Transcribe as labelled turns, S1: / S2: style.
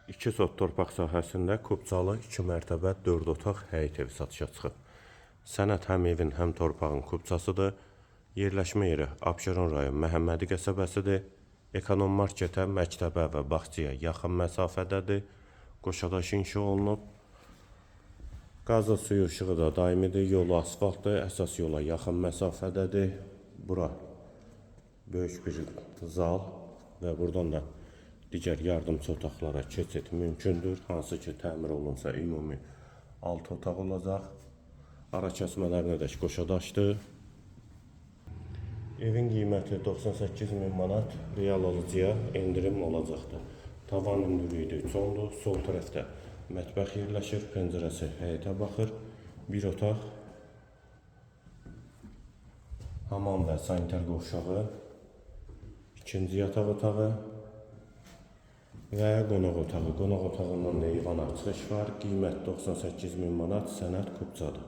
S1: 2 sot torpaq sahəsində Kubcalı 2 mərtəbə 4 otaq həyət evi satışa çıxıb. Sənəd həm evin, həm torpağın kubçasıdır. Yerləşmə yeri Abşeron rayon Məhəmmədi qəsəbəsidir. Ekonom marketə, məktəbə və bağçaya yaxın məsafədədir. Qoşadaş inşa olunub. Qazı suyu işığı da daimidir. Yolu asfaltdır. Əsas yola yaxın məsafədədir. Bura böyük bir zal və buradan da digər yardımçı otaqlara keçid mümkündür. Hansı ki, təmir olunsa ümumi 6 otaq olacaq. Ara kəsmələrinə də qoşadaşdır. Evin qiyməti 98.000 manat, real alıcıya endirim olacaqdır. Tavan hündürlüyü də 3 ondur. Sol tərəfdə mətbəx yerləşir, pəncərəsi həyətə baxır. Bir otaq, hamam və sanitar qovşağı, ikinci yataq otağı və qonaq otağı. Qonaq otağından da eyvana çıxış var. Qiymət 98.000 manat, sənəd Kubcadır.